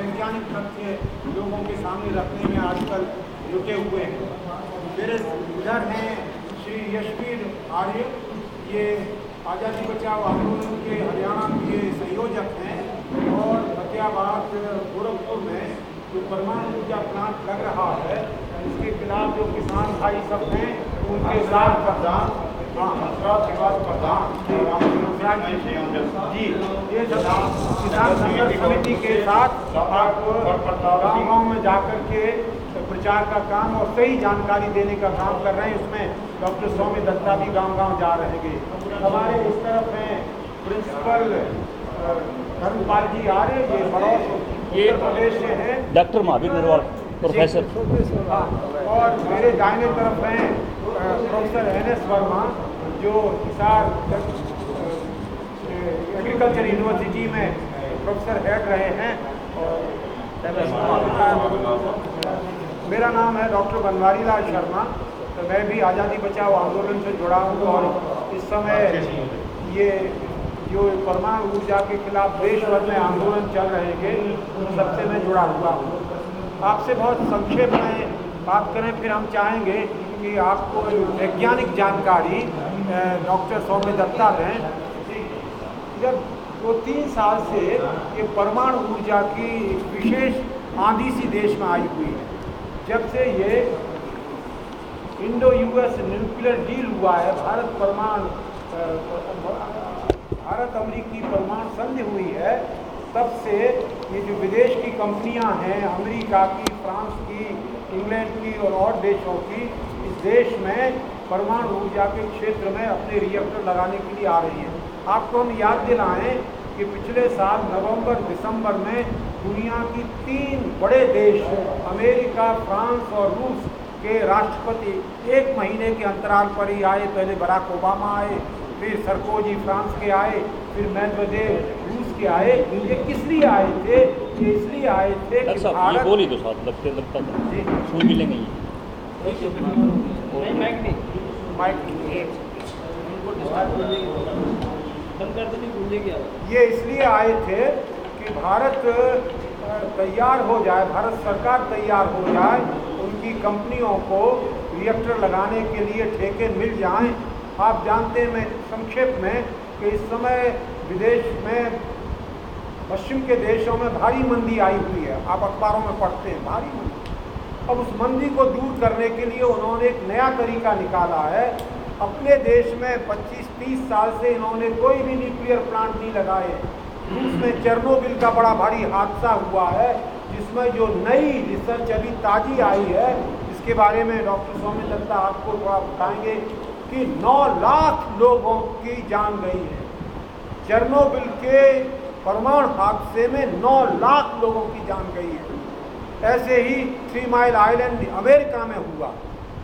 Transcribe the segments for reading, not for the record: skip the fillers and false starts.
वैज्ञानिक तथ्य लोगों के सामने रखने में आजकल जुटे हुए हैं। मेरे इधर हैं श्री यशवीर आर्य, ये आज़ादी बचाओ आंदोलन के हरियाणा के संयोजक हैं और फतेहाबाद गोरखपुर में जो परमाणु ऊर्जा प्लांट लग रहा है उसके खिलाफ जो किसान भाई सब हैं उनके साथ प्रधान जी, ये किसान संघर्ष समिति के साथ आप गाँव में जाकर के प्रचार का काम और सही जानकारी देने का काम कर रहे हैं। इसमें डॉक्टर सौम्य दत्ता भी गांव-गांव जा रहे हैं। हमारे इस तरफ हैं प्रिंसिपल धर्मपाल जी आ रहे, ये बड़ौर उत्तर प्रदेश से हैं, डॉक्टर महावीर नरवाल प्रोफेसर। और मेरे दाहिने तरफ हैं प्रोफेसर NS वर्मा जो हिसार एग्रीकल्चर यूनिवर्सिटी में प्रोफेसर हेड रहे हैं। मेरा नाम है डॉक्टर बनवारी लाल शर्मा, तो मैं भी आज़ादी बचाओ आंदोलन से जुड़ा हूँ और इस समय ये जो परमाणु ऊर्जा के खिलाफ देश भर में आंदोलन चल रहे हैं उन सबसे मैं जुड़ा हुआ हूँ। आपसे बहुत संक्षेप में बात करें, फिर हम चाहेंगे कि आपको वैज्ञानिक जानकारी डॉक्टर सौम्य दत्ता दें। जब 2-3 साल से ये परमाणु ऊर्जा की विशेष आंधी सी देश में आई हुई है। जब से ये इंडो US न्यूक्लियर डील हुआ है, भारत अमेरिकी परमाणु संधि हुई है, तब से ये जो विदेश की कंपनियां हैं, अमेरिका की, फ्रांस की, इंग्लैंड की और देशों की, इस देश में परमाणु ऊर्जा के क्षेत्र में अपने रिएक्टर लगाने के लिए आ रही हैं। आपको हम याद दिलाएं कि पिछले साल नवंबर-दिसंबर में दुनिया की 3 बड़े देश अमेरिका, फ्रांस और रूस के राष्ट्रपति 1 महीने के अंतराल पर ही आए। पहले बराक ओबामा आए, फिर सरकोजी फ्रांस के आए, फिर मेदवेदेव रूस के आए। ये किस लिए आए थे? ये इसलिए आए थे कि भारत बोली तो साथ लगता था जी, सुन मिलेंगे ये इसलिए आए थे कि भारत तैयार हो जाए, भारत सरकार तैयार हो जाए, उनकी कंपनियों को रिएक्टर लगाने के लिए ठेके मिल जाएं। आप जानते हैं, मैं संक्षेप में, कि इस समय विदेश में पश्चिम के देशों में भारी मंदी आई हुई है। आप अखबारों में पढ़ते हैं भारी मंदी। अब उस मंदी को दूर करने के लिए उन्होंने एक नया तरीका निकाला है। अपने देश में 25-30 साल से इन्होंने कोई भी न्यूक्लियर प्लांट नहीं लगाए। रूस में चेरनोबिल का बड़ा भारी हादसा हुआ है, जिसमें जो नई रिसर्च अभी ताज़ी आई है, इसके बारे में डॉक्टर सौम्य दत्ता आपको थोड़ा बताएंगे कि 9 लाख लोगों की जान गई है। चेरनोबिल के परमाणु हादसे में 9 लाख लोगों की जान गई है। ऐसे ही 3 माइल आइलैंड अमेरिका में हुआ,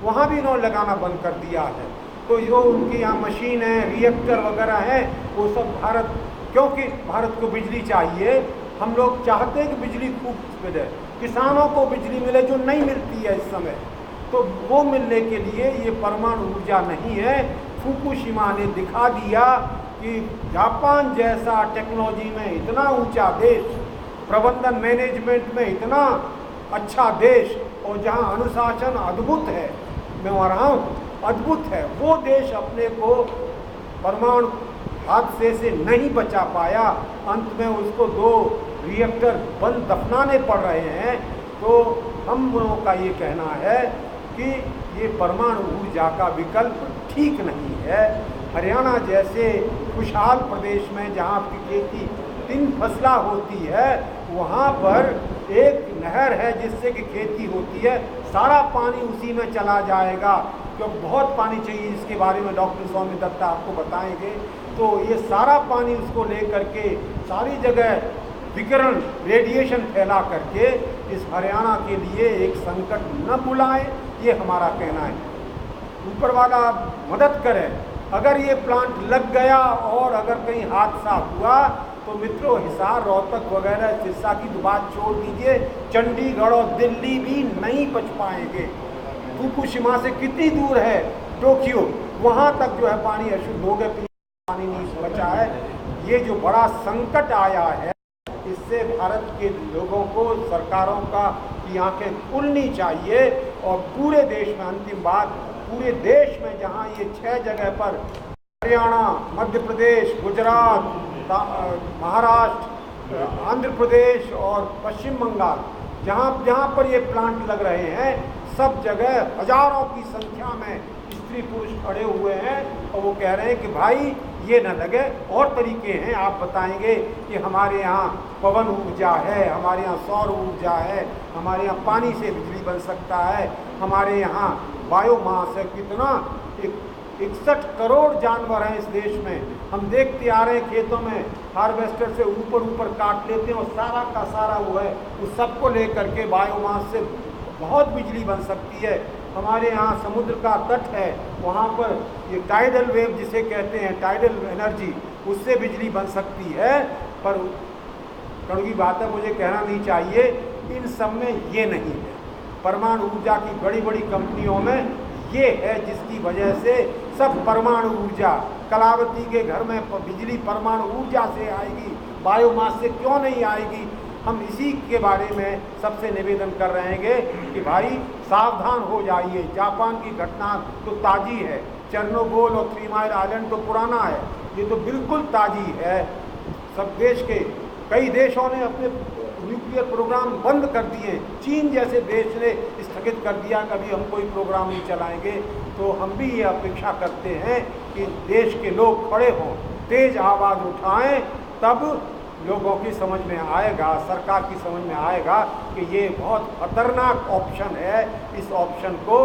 वहाँ भी इन्होंने लगाना बंद कर दिया है। तो जो उनकी यहाँ मशीन है, रिएक्टर वगैरह हैं, वो सब भारत, क्योंकि भारत को बिजली चाहिए, हम लोग चाहते हैं कि बिजली खूब मिले, किसानों को बिजली मिले जो नहीं मिलती है इस समय, तो वो मिलने के लिए ये परमाणु ऊर्जा नहीं है। फुकुशिमा ने दिखा दिया कि जापान जैसा टेक्नोलॉजी में इतना ऊंचा देश, प्रबंधन मैनेजमेंट में इतना अच्छा देश, और जहां अनुशासन अद्भुत है, मैं वहाँ रहा हूँ, अद्भुत है, वो देश अपने को परमाणु हादसे से नहीं बचा पाया। अंत में उसको 2 रिएक्टर बंद दफनाने पड़ रहे हैं। तो हम लोगों का ये कहना है कि ये परमाणु ऊर्जा का विकल्प ठीक नहीं है। हरियाणा जैसे खुशहाल प्रदेश में जहाँ आपकी खेती 3 फसला होती है, वहाँ पर एक नहर है जिससे कि खेती होती है, सारा पानी उसी में चला जाएगा, क्योंकि बहुत पानी चाहिए, इसके बारे में डॉक्टर सौम्य दत्ता आपको बताएंगे। तो ये सारा पानी उसको लेकर के सारी जगह विकिरण, रेडिएशन फैला करके इस हरियाणा के लिए एक संकट न बुलाएं, ये हमारा कहना है। ऊपर वाला मदद करे। अगर ये प्लांट लग गया और अगर कहीं हादसा हुआ तो मित्रों, हिसार, रोहतक वगैरह सिरसा की बात छोड़ दीजिए, चंडीगढ़ और दिल्ली भी नहीं बच पाएंगे। फुकुशिमा से कितनी दूर है टोक्यो, वहाँ तक जो है पानी अशुद्ध हो गया, पानी नहीं बचा है। ये जो बड़ा संकट आया है इससे भारत के लोगों को, सरकारों का की आंखें खुलनी चाहिए और पूरे देश में, अंतिम बात, पूरे देश में जहां ये 6 जगह पर हरियाणा, मध्य प्रदेश, गुजरात, महाराष्ट्र, आंध्र प्रदेश और पश्चिम बंगाल, जहाँ पर ये प्लांट लग रहे हैं, सब जगह हजारों की संख्या में स्त्री पुरुष खड़े हुए हैं और वो कह रहे हैं कि भाई ये न लगे, और तरीके हैं। आप बताएंगे कि हमारे यहाँ पवन ऊर्जा है, हमारे यहाँ सौर ऊर्जा है, हमारे यहाँ पानी से बिजली बन सकता है, हमारे यहाँ बायोमास है। कितना 61 करोड़ जानवर हैं इस देश में। हम देखते आ रहे हैं खेतों में हार्वेस्टर से ऊपर काट लेते हैं और सारा का सारा वो है, उस सबको लेकर के बायोमास से बहुत बिजली बन सकती है। हमारे यहाँ समुद्र का तट है, वहाँ पर ये टाइडल वेव जिसे कहते हैं, टाइडल एनर्जी, उससे बिजली बन सकती है। पर कड़वी बात है, मुझे कहना नहीं चाहिए, इन सब में ये नहीं है। परमाणु ऊर्जा की बड़ी बड़ी कंपनियों में ये है, जिसकी वजह से सब परमाणु ऊर्जा, कलावती के घर में बिजली परमाणु ऊर्जा से आएगी, बायोमास से क्यों नहीं आएगी। हम इसी के बारे में सबसे निवेदन कर रहे हैं कि भाई सावधान हो जाइए। जापान की घटना तो ताज़ी है, चेर्नोबिल और 3 माइल आइलैंड तो पुराना है, ये तो बिल्कुल ताज़ी है। सब देश के कई देशों ने अपने न्यूक्लियर प्रोग्राम बंद कर दिए। चीन जैसे देश ने स्थगित कर दिया, कभी हम कोई प्रोग्राम नहीं चलाएंगे। तो हम भी ये अपेक्षा करते हैं कि देश के लोग खड़े हों, तेज आवाज़ उठाएं, तब लोगों की समझ में आएगा, सरकार की समझ में आएगा कि ये बहुत खतरनाक ऑप्शन है। इस ऑप्शन को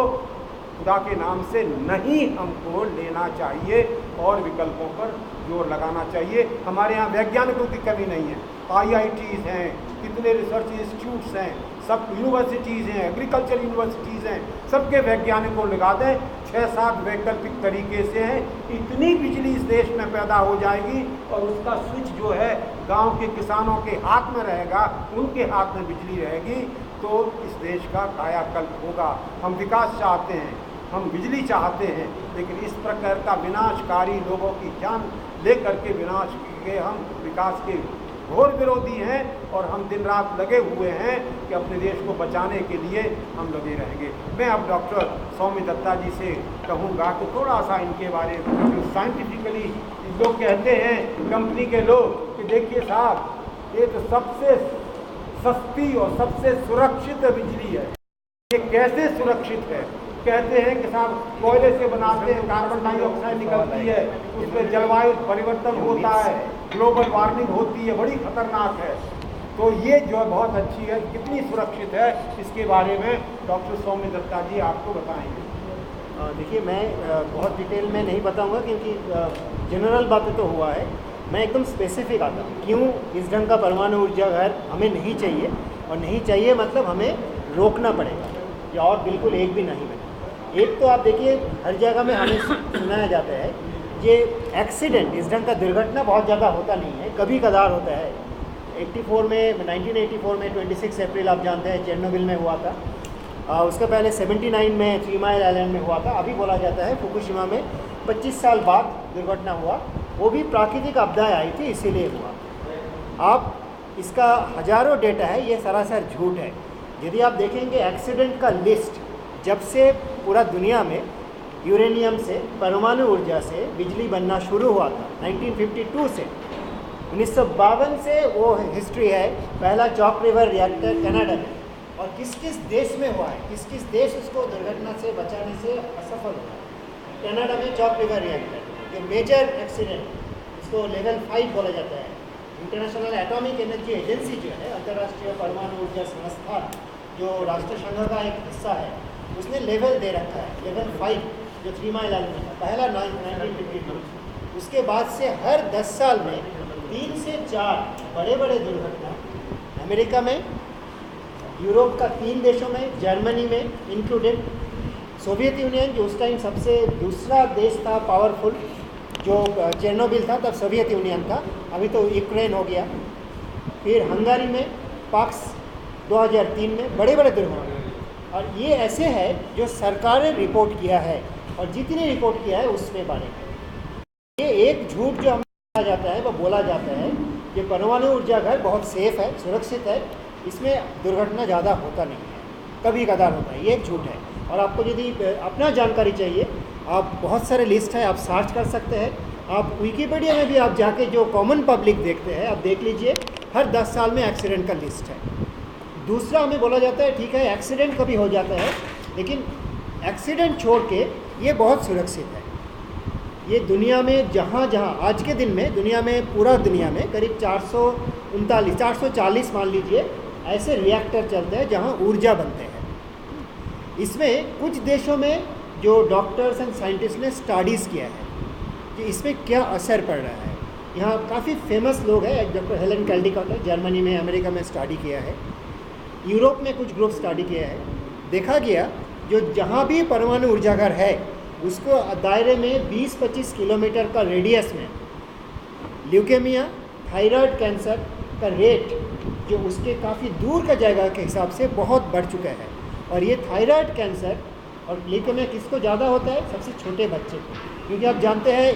खुदा के नाम से नहीं हमको लेना चाहिए और विकल्पों पर जोर लगाना चाहिए। हमारे यहाँ वैज्ञानिकों की कमी नहीं है, IITs हैं, कितने रिसर्च इंस्टीट्यूट्स हैं, सब यूनिवर्सिटीज़ हैं, एग्रीकल्चर यूनिवर्सिटीज़ हैं, सबके वैज्ञानिकों लगा दें। 6-7 वैकल्पिक तरीके से हैं, इतनी बिजली इस देश में पैदा हो जाएगी और उसका स्विच जो है गांव के किसानों के हाथ में रहेगा, उनके हाथ में बिजली रहेगी, तो इस देश का कायाकल्प होगा। हम विकास चाहते हैं, हम बिजली चाहते हैं, लेकिन इस प्रकार का विनाशकारी, लोगों की जान लेकर के विनाश के हम विकास के घोर विरोधी हैं और हम दिन रात लगे हुए हैं कि अपने देश को बचाने के लिए हम लगे रहेंगे। मैं अब डॉक्टर सौम्य दत्ता जी से कहूँगा कि थोड़ा सा इनके बारे में, जो साइंटिफिकली लोग कहते हैं, कंपनी के लोग, कि देखिए साहब, ये तो सबसे सस्ती और सबसे सुरक्षित बिजली है। ये कैसे सुरक्षित है? कहते हैं कि साहब कोयले से बनाते हैं, कार्बन डाइऑक्साइड निकलती है, उसमें जलवायु परिवर्तन होता है, ग्लोबल वार्मिंग होती है, बड़ी खतरनाक है। तो ये जो बहुत अच्छी है, कितनी सुरक्षित है, इसके बारे में डॉक्टर सौम्य दत्ता जी आपको बताएंगे। देखिए, मैं बहुत डिटेल में नहीं बताऊंगा क्योंकि जनरल बातें तो हुआ है। मैं एकदम स्पेसिफिक आता हूँ, क्यों इस ढंग का परमाणु ऊर्जा घर हमें नहीं चाहिए, और नहीं चाहिए मतलब हमें रोकना पड़ेगा, या और बिल्कुल एक भी नहीं बने। एक तो आप देखिए, हर जगह में हमें सुनाया जाता है ये एक्सीडेंट, इस ढंग का दुर्घटना बहुत ज़्यादा होता नहीं है, कभी कदार होता है। 1984 में 26 अप्रैल आप जानते हैं चेर्नोबिल में हुआ था। उसका पहले 79 में 3 माइल आइलैंड में हुआ था। अभी बोला जाता है फुकुशिमा में 25 साल बाद दुर्घटना हुआ, वो भी प्राकृतिक आपदाएँ आई थी, इसीलिए हुआ। आप इसका हज़ारों डेटा है, ये सरासर झूठ है। यदि आप देखेंगे एक्सीडेंट का लिस्ट, जब से पूरा दुनिया में यूरेनियम से, परमाणु ऊर्जा से बिजली बनना शुरू हुआ था 1952 से, 1952 से वो हिस्ट्री है। पहला चॉक रिवर रिएक्टर कनाडा में, और किस किस देश में हुआ है, किस किस देश उसको दुर्घटना से बचाने से असफल हुआ। कनाडा में चॉक रिवर रिएक्टर, ये मेजर एक्सीडेंट, इसको लेवल 5 बोला जाता है। इंटरनेशनल एटॉमिक एनर्जी एजेंसी जो है, अंतर्राष्ट्रीय परमाणु ऊर्जा संस्था, जो राष्ट्रसंघ का एक हिस्सा है, उसने लेवल दे रखा है, लेवल 5, जो 3 माइल आइलैंड में था, पहला 1952। उसके बाद से हर 10 साल में 3 से 4 बड़े बड़े दुर्घटना, अमेरिका में, यूरोप का 3 देशों में, जर्मनी में इंक्लूडेड, सोवियत यूनियन जो उस टाइम सबसे दूसरा देश था पावरफुल, जो चेर्नोबिल था तब सोवियत यूनियन था, अभी तो यूक्रेन हो गया, फिर हंगारी में, पाक्स 2003 में, बड़े बड़े दुर्घटना। और ये ऐसे है जो सरकार ने रिपोर्ट किया है, और जितनी रिपोर्ट किया है उसमें बारे में ये एक झूठ जो हमें कहा जाता है, वो बोला जाता है ये परमाणु ऊर्जा घर बहुत सेफ है, सुरक्षित है, इसमें दुर्घटना ज़्यादा होता नहीं है, कभी कदार होता है, ये एक झूठ है। और आपको यदि अपना जानकारी चाहिए, आप बहुत सारे लिस्ट है, आप सर्च कर सकते हैं। आप विकिपीडिया में भी आप जाके जो कॉमन पब्लिक देखते हैं, आप देख लीजिए, हर 10 साल में एक्सीडेंट का लिस्ट है। दूसरा हमें बोला जाता है ठीक है एक्सीडेंट कभी हो जाता है, लेकिन एक्सीडेंट छोड़ के ये बहुत सुरक्षित है। ये दुनिया में जहाँ जहाँ आज के दिन में दुनिया में, पूरा दुनिया में करीब 440 मान लीजिए ऐसे रिएक्टर चलते हैं जहाँ ऊर्जा बनते हैं। इसमें कुछ देशों में जो डॉक्टर्स एंड साइंटिस्ट ने स्टडीज़ किया है कि इसमें क्या असर पड़ रहा है। यहाँ काफ़ी फेमस लोग हैं, डॉक्टर हेलन कैल्डिकॉट है, जर्मनी में, अमेरिका में स्टडी किया है, यूरोप में कुछ ग्रुप स्टडी किया है। देखा गया जो जहाँ भी परमाणु ऊर्जा घर है उसको दायरे में 20-25 किलोमीटर का रेडियस में ल्यूकेमिया, थायराइड कैंसर का रेट जो उसके काफ़ी दूर का जगह के हिसाब से बहुत बढ़ चुका है। और ये थायराइड कैंसर और ल्यूकेमिया किसको ज़्यादा होता है? सबसे छोटे बच्चे को, क्योंकि आप जानते हैं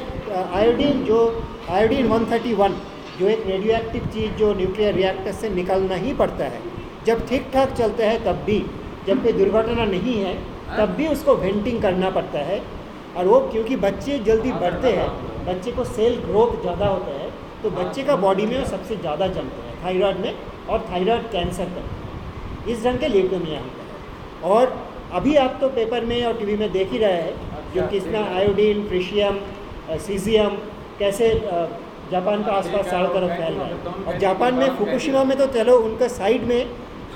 आयोडीन 131 जो एक रेडियो एक्टिव चीज़ जो न्यूक्लियर रिएक्टर से निकलना ही पड़ता है। जब ठीक ठाक चलता है तब भी, जब कोई दुर्घटना नहीं है तब भी उसको वेंटिंग करना पड़ता है। और वो क्योंकि बच्चे जल्दी बढ़ते हैं, बच्चे को सेल ग्रोथ ज़्यादा होता है, तो बच्चे का बॉडी में सबसे ज़्यादा जमता है थायराइड में, और थायराइड कैंसर तक इस ढंग के ल्यूकेमिया होता है। और अभी आप तो पेपर में और टीवी में देख ही रहे हैं जो कितना आयोडीन, फ्रीशियम, सीजियम कैसे जापान का आसपास चारों तरफ फैल रहा है। और जापान में फुकुशिमा में तो चलो उनका साइड में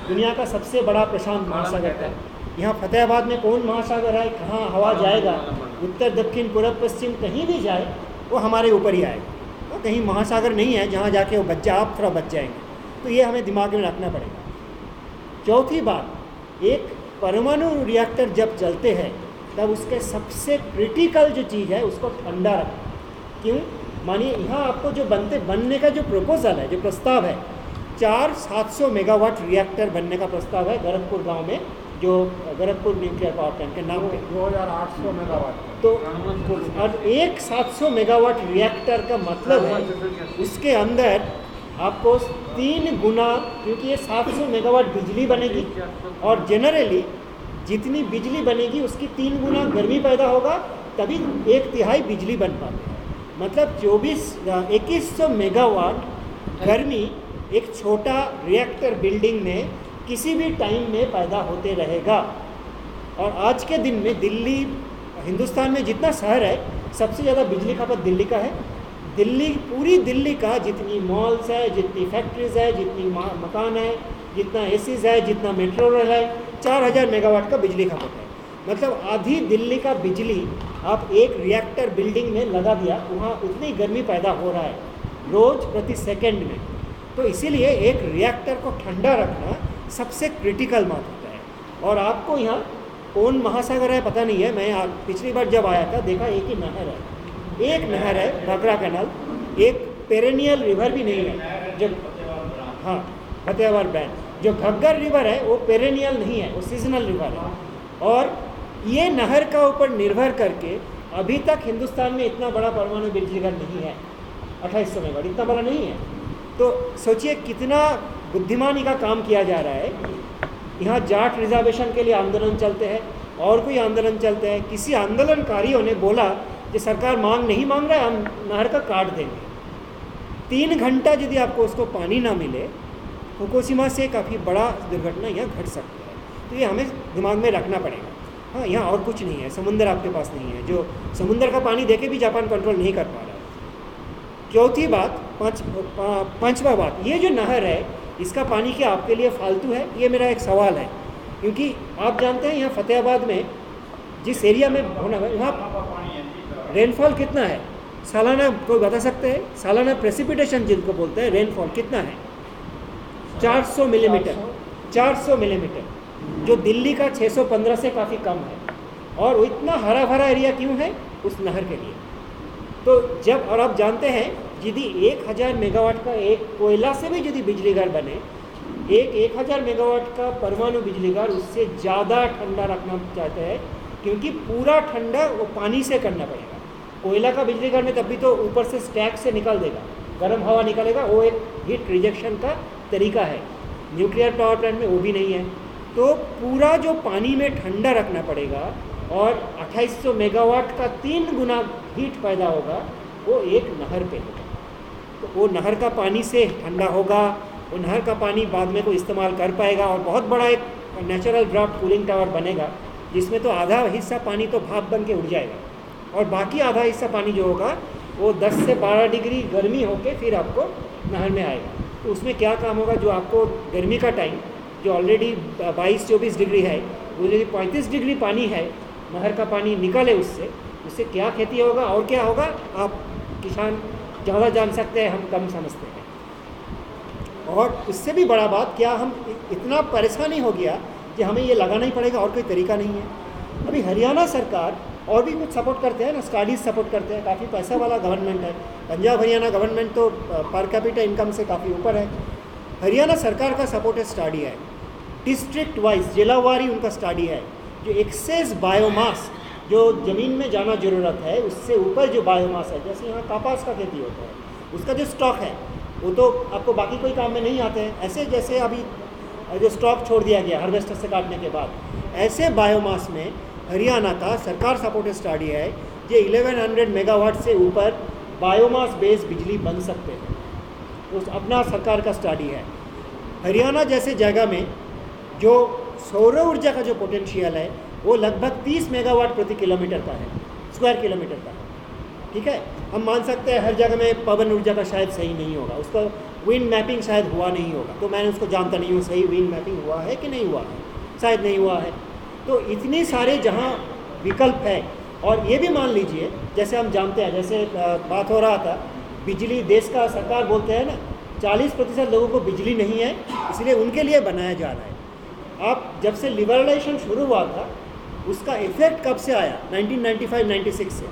दुनिया का सबसे बड़ा प्रशांत महासागर था। यहाँ फतेहाबाद में कौन महासागर है, कहाँ हवा जाएगा, उत्तर दक्षिण पूर्व पश्चिम कहीं भी जाए वो हमारे ऊपर ही आएगा। तो कहीं महासागर नहीं है जहाँ जाके वो आप थोड़ा बच जाएंगे। तो ये हमें दिमाग में रखना पड़ेगा। चौथी बात, एक परमाणु रिएक्टर जब चलते हैं तब उसके सबसे क्रिटिकल जो चीज़ है उसको ठंडा रखना। क्यों? मानिए यहाँ आपको जो बनने का जो प्रपोजल है, जो प्रस्ताव है, 700 मेगावाट रिएक्टर बनने का प्रस्ताव है गोरखपुर गांव में, जो गोरखपुर न्यूक्लियर पावर प्लांट के नाम पे 2800 मेगावाट। तो और एक 700 मेगावाट रिएक्टर का मतलब है उसके अंदर आपको 3 गुना, क्योंकि ये 700 मेगावाट बिजली बनेगी और जनरली जितनी बिजली बनेगी उसकी 3 गुना गर्मी पैदा होगा, तभी 1/3 बिजली बन पाती है। मतलब 2100 मेगावाट गर्मी एक छोटा रिएक्टर बिल्डिंग में किसी भी टाइम में पैदा होते रहेगा। और आज के दिन में दिल्ली, हिंदुस्तान में जितना शहर है सबसे ज़्यादा बिजली खपत दिल्ली का है। दिल्ली, पूरी दिल्ली का जितनी मॉल्स है, जितनी फैक्ट्रीज है, जितनी मकान है, जितना एसीज है, जितना मेट्रो रेल है, 4000 मेगावाट का बिजली खपत है। मतलब आधी दिल्ली का बिजली आप एक रिएक्टर बिल्डिंग में लगा दिया, वहाँ उतनी गर्मी पैदा हो रहा है रोज़ प्रति सेकंड में। तो इसीलिए एक रिएक्टर को ठंडा रखना सबसे क्रिटिकल बात होता है। और आपको यहाँ कौन महासागर है पता नहीं है, मैं पिछली बार जब आया था देखा एक ही नहर है, एक नहर है घाघरा कैनाल, एक पेरेनियल रिवर भी नहीं है। जब हाँ फतेहाबाद बैंड जो घग्गर रिवर है वो पेरेनियल नहीं है, वो सीजनल रिवर है। और ये नहर का ऊपर निर्भर करके अभी तक हिंदुस्तान में इतना बड़ा परमाणु बिजली घर नहीं है, 2800 मेगावाट इतना बड़ा नहीं है। तो सोचिए कितना बुद्धिमानी का काम किया जा रहा है। यहाँ जाट रिजर्वेशन के लिए आंदोलन चलते हैं और कोई आंदोलन चलते हैं। किसी आंदोलनकारियों ने बोला कि सरकार नहीं मांग रहा है, हम नहर का काट देंगे। 3 घंटा यदि आपको उसको पानी ना मिले, फुकुशिमा से काफ़ी बड़ा दुर्घटना यहाँ घट सकती है। तो ये हमें दिमाग में रखना पड़ेगा। हाँ, यहाँ और कुछ नहीं है, समुंदर आपके पास नहीं है, जो समुंदर का पानी देके भी जापान कंट्रोल नहीं कर पा रहा है। चौथी बात, पांचवा बात, ये जो नहर है इसका पानी क्या आपके लिए फालतू है? ये मेरा एक सवाल है। क्योंकि आप जानते हैं यहाँ फतेहाबाद में जिस एरिया में होना है वहाँ रेनफॉल कितना है सालाना, कोई बता सकते हैं? सालाना प्रेसिपिटेशन जिनको बोलते हैं रेनफॉल कितना है? 400 मिलीमीटर, 400 मिलीमीटर, जो दिल्ली का 615 से काफ़ी कम है। और वो इतना हरा भरा एरिया क्यों है? उस नहर के लिए। तो जब, और आप जानते हैं यदि 1000 मेगावाट का एक कोयला से भी यदि बिजली घर बने, 1000 मेगावाट का परमाणु बिजली घर उससे ज़्यादा ठंडा रखना चाहते हैं, क्योंकि पूरा ठंडा वो पानी से करना पड़ेगा। कोयला का बिजली घर में तब भी तो ऊपर से स्टैक से निकाल देगा, गर्म हवा निकलेगा, वो एक हीट रिजेक्शन का तरीका है। न्यूक्लियर पावर प्लांट में वो भी नहीं है। तो पूरा जो पानी में ठंडा रखना पड़ेगा और 2800 मेगावाट का 3 गुना हीट पैदा होगा, वो एक नहर पे होगा। तो वो नहर का पानी से ठंडा होगा, वो नहर का पानी बाद में कोई इस्तेमाल कर पाएगा और बहुत बड़ा एक नेचुरल ड्राफ्ट कूलिंग टावर बनेगा, जिसमें तो आधा हिस्सा पानी तो भाप बन के उड़ जाएगा और बाकी आधा हिस्सा पानी जो होगा वो 10 से 12 डिग्री गर्मी होके फिर आपको नहर में आएगा। तो उसमें क्या काम होगा, जो आपको गर्मी का टाइम जो ऑलरेडी 22-24 डिग्री है, वो यदि 35 डिग्री पानी है, नहर का पानी निकले उससे क्या खेती होगा और क्या होगा, आप किसान ज़्यादा जान सकते हैं, हम कम समझते हैं। और उससे भी बड़ा बात, क्या हम इतना परेशानी हो गया कि हमें ये लगाना ही पड़ेगा और कोई तरीका नहीं है। अभी हरियाणा सरकार और भी कुछ सपोर्ट करते हैं ना, स्टडीज़ सपोर्ट करते हैं, काफ़ी पैसा वाला गवर्नमेंट है। पंजाब हरियाणा गवर्नमेंट तो पर कैपिटा इनकम से काफ़ी ऊपर है। हरियाणा सरकार का सपोर्ट है, स्टडी है, डिस्ट्रिक्ट वाइज जिलावारी उनका स्टडी है। जो एक्सेस बायोमास जो ज़मीन में जाना ज़रूरत है, उससे ऊपर जो बायोमास है, जैसे यहाँ कपास का खेती होता है, उसका जो स्टॉक है वो तो आपको बाकी कोई काम में नहीं आते हैं। ऐसे जैसे अभी जो स्टॉक छोड़ दिया गया हार्वेस्टर से काटने के बाद, ऐसे बायोमास में हरियाणा का सरकार सपोर्टेड स्टडी है जो 1100 मेगावाट से ऊपर बायोमास बेस्ड बिजली बन सकते हैं। उस अपना सरकार का स्टडी है। हरियाणा जैसे जगह में जो सौर ऊर्जा का जो पोटेंशियल है वो लगभग 30 मेगावाट प्रति किलोमीटर का है, स्क्वायर किलोमीटर का। ठीक है, हम मान सकते हैं हर जगह में पवन ऊर्जा का शायद सही नहीं होगा, उसका विंड मैपिंग शायद हुआ नहीं होगा, तो मैंने उसको जानता नहीं हूँ सही विंड मैपिंग हुआ है कि नहीं हुआ है, शायद नहीं हुआ है। तो इतने सारे जहाँ विकल्प है, और ये भी मान लीजिए जैसे हम जानते हैं, जैसे बात हो रहा था बिजली, देश का सरकार बोलते हैं ना 40% लोगों को बिजली नहीं है, इसलिए उनके लिए बनाया जा रहा है। आप जब से लिबरलाइजेशन शुरू हुआ था उसका इफेक्ट कब से आया, 1995-96 से।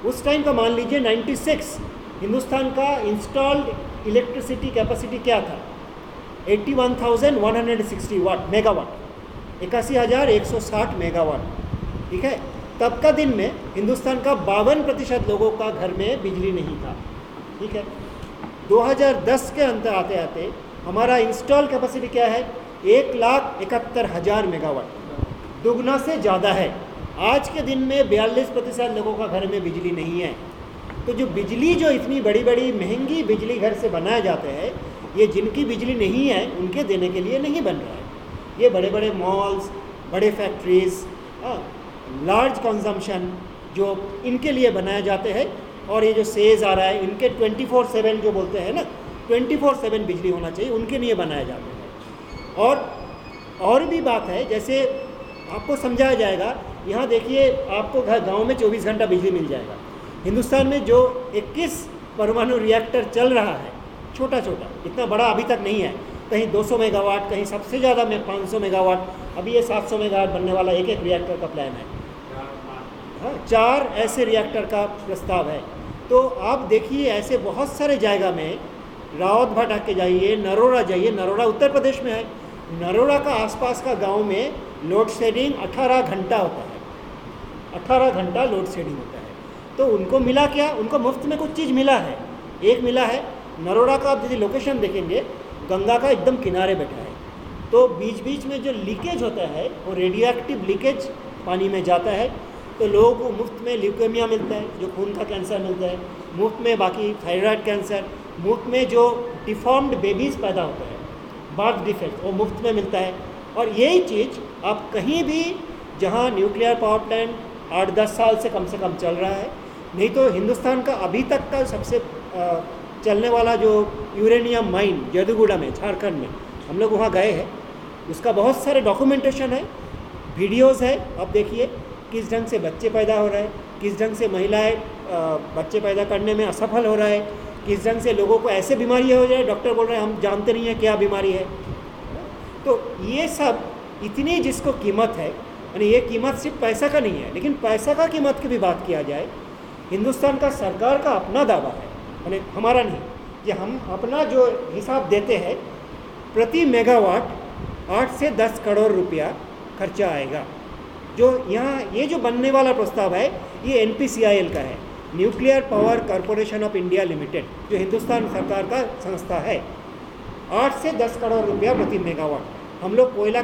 उस टाइम का मान लीजिए 96 हिंदुस्तान का इंस्टॉल्ड इलेक्ट्रिसिटी कैपेसिटी क्या था, 81,160 वाट मेगावाट, 81,160 मेगावाट। ठीक है, तब का दिन में हिंदुस्तान का 52% लोगों का घर में बिजली नहीं था। ठीक है, 2010 के अंत आते आते हमारा इंस्टॉल कैपेसिटी क्या है, 1,71,000 मेगावाट, दुगना से ज़्यादा है। आज के दिन में 42% लोगों का घर में बिजली नहीं है। तो जो बिजली जो इतनी बड़ी बड़ी महंगी बिजली घर से बनाए जाते हैं, ये जिनकी बिजली नहीं है उनके देने के लिए नहीं बन रहा है। ये बड़े बड़े मॉल्स, बड़े फैक्ट्रीज, लार्ज कंजम्पशन जो इनके लिए बनाए जाते हैं। और ये जो सेज आ रहा है इनके 24/7 जो बोलते हैं ना, 24/7 बिजली होना चाहिए, उनके लिए बनाए जाते हैं। और भी बात है, जैसे आपको समझाया जाएगा, यहाँ देखिए आपको गांव में 24 घंटा बिजली मिल जाएगा। हिंदुस्तान में जो 21 परमाणु रिएक्टर चल रहा है, छोटा छोटा, इतना बड़ा अभी तक नहीं है, कहीं 200 मेगावाट, कहीं सबसे ज़्यादा में 500 मेगावाट, अभी ये 700 मेगावाट बनने वाला एक रिएक्टर का प्लान है। हाँ, 4 ऐसे रिएक्टर का प्रस्ताव है। तो आप देखिए ऐसे बहुत सारे जगह में, रावत भाटा के जाइए, नरोड़ा जाइए, नरोड़ा उत्तर प्रदेश में है, नरोड़ा का आसपास का गांव में लोड शेडिंग 18 घंटा होता है, 18 घंटा लोड शेडिंग होता है। तो उनको मिला क्या, उनको मुफ्त में कुछ चीज़ मिला है। एक मिला है नरोड़ा का, आप यदि लोकेशन देखेंगे गंगा का एकदम किनारे बैठा है, तो बीच बीच में जो लीकेज होता है वो रेडियो एक्टिव लीकेज पानी में जाता है, तो लोगों को मुफ्त में ल्यूकेमिया मिलता है, जो खून का कैंसर मिलता है, मुफ्त में बाकी थायराइड कैंसर, मुफ्त में जो डिफॉर्म्ड बेबीज़ पैदा होता है, बर्थ डिफेक्ट, वो मुफ्त में मिलता है। और यही चीज़ आप कहीं भी जहाँ न्यूक्लियर पावर प्लांट 8-10 साल से कम चल रहा है, नहीं तो हिंदुस्तान का अभी तक का सबसे चलने वाला जो यूरेनियम माइन जदुगुड़ा में, झारखंड में, हम लोग वहाँ गए हैं, उसका बहुत सारे डॉक्यूमेंटेशन है, वीडियोज़ है। आप देखिए किस ढंग से बच्चे पैदा हो रहे हैं, किस ढंग से महिलाएं बच्चे पैदा करने में असफल हो रहा है, किस ढंग से लोगों को ऐसे बीमारी हो जाए, डॉक्टर बोल रहे हैं हम जानते नहीं हैं क्या बीमारी है। तो ये सब इतनी जिसको कीमत है, यानी ये कीमत सिर्फ पैसा का नहीं है, लेकिन पैसा का कीमत की भी बात किया जाए, हिंदुस्तान का सरकार का अपना दावा है, यानी हमारा नहीं, कि हम अपना जो हिसाब देते हैं प्रति मेगावाट 8 से 10 करोड़ रुपया खर्चा आएगा। जो यहाँ ये जो बनने वाला प्रस्ताव है ये NPCIL का है, nuclear power corporation of India limited, जो हिंदुस्तान सरकार का संस्था है, 8 से 10 करोड़ रुपया प्रति मेगावाट। हम लोग कोयला